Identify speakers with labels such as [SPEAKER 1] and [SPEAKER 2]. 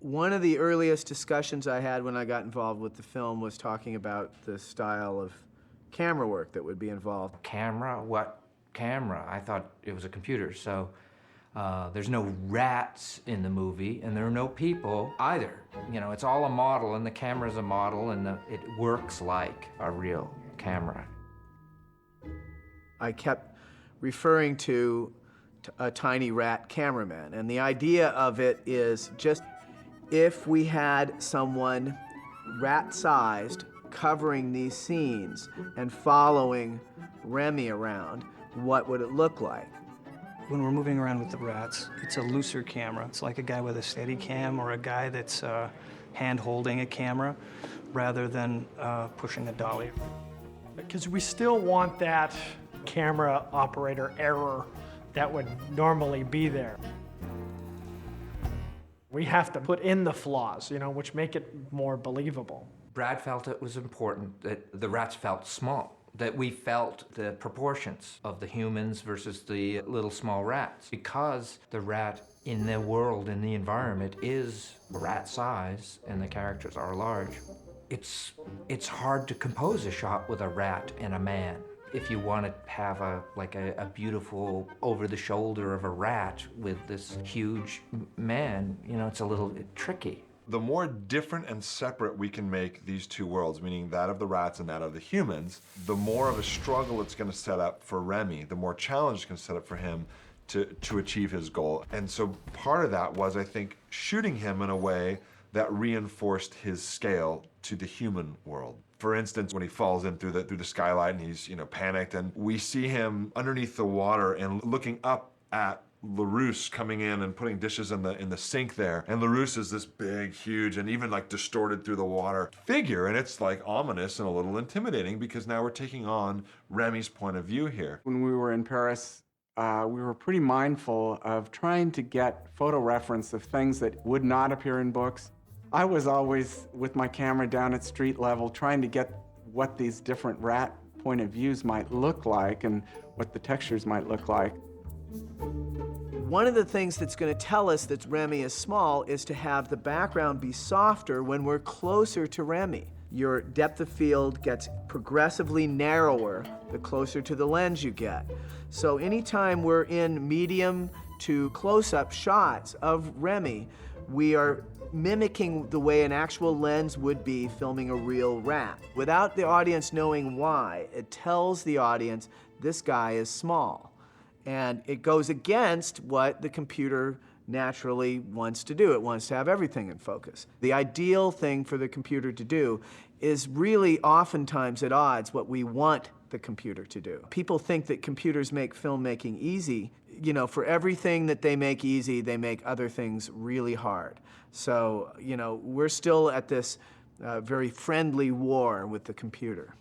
[SPEAKER 1] One of the earliest discussions I had when I got involved with the film was talking about the style of camera work that would be involved.
[SPEAKER 2] Camera? What camera? I thought it was a computer, so there's no rats in the movie, and there are no people either. You know, it's all a model, and the camera's a model, and it works like a real camera.
[SPEAKER 1] I kept referring to a tiny rat cameraman, and the idea of it is just if we had someone rat-sized covering these scenes and following Remy around, what would it look like?
[SPEAKER 3] When we're moving around with the rats, it's a looser camera. It's like a guy with a steady cam or a guy that's hand-holding a camera rather than pushing a dolly.
[SPEAKER 4] Because we still want that camera operator error that would normally be there. We have to put in the flaws, you know, which make it more believable.
[SPEAKER 2] Brad felt it was important that the rats felt small, that we felt the proportions of the humans versus the little small rats. Because the rat in the world, in the environment, is rat size and the characters are large, it's hard to compose a shot with a rat and a man. If you want to have a beautiful over-the-shoulder of a rat with this huge man, you know, it's a little tricky.
[SPEAKER 5] The more different and separate we can make these two worlds, meaning that of the rats and that of the humans, the more of a struggle it's going to set up for Remy, the more challenge it's going to set up for him to achieve his goal. And so part of that was, I think, shooting him in a way that reinforced his scale to the human world. For instance, when he falls in through the skylight and he's, you know, panicked, and we see him underneath the water and looking up at LaRousse coming in and putting dishes in the sink there. And LaRousse is this big, huge, and even like distorted through the water figure. And it's like ominous and a little intimidating because now we're taking on Remy's point of view here.
[SPEAKER 6] When we were in Paris, we were pretty mindful of trying to get photo reference of things that would not appear in books. I was always with my camera down at street level trying to get what these different rat point of views might look like and what the textures might look like.
[SPEAKER 1] One of the things that's going to tell us that Remy is small is to have the background be softer when we're closer to Remy. Your depth of field gets progressively narrower the closer to the lens you get. So anytime we're in medium to close-up shots of Remy, we are mimicking the way an actual lens would be filming a real rat. Without the audience knowing why, it tells the audience this guy is small. And it goes against what the computer naturally wants to do. It wants to have everything in focus. The ideal thing for the computer to do is really oftentimes at odds what we want the computer to do. People think that computers make filmmaking easy. You know, for everything that they make easy, they make other things really hard. So, you know, we're still at this very friendly war with the computer.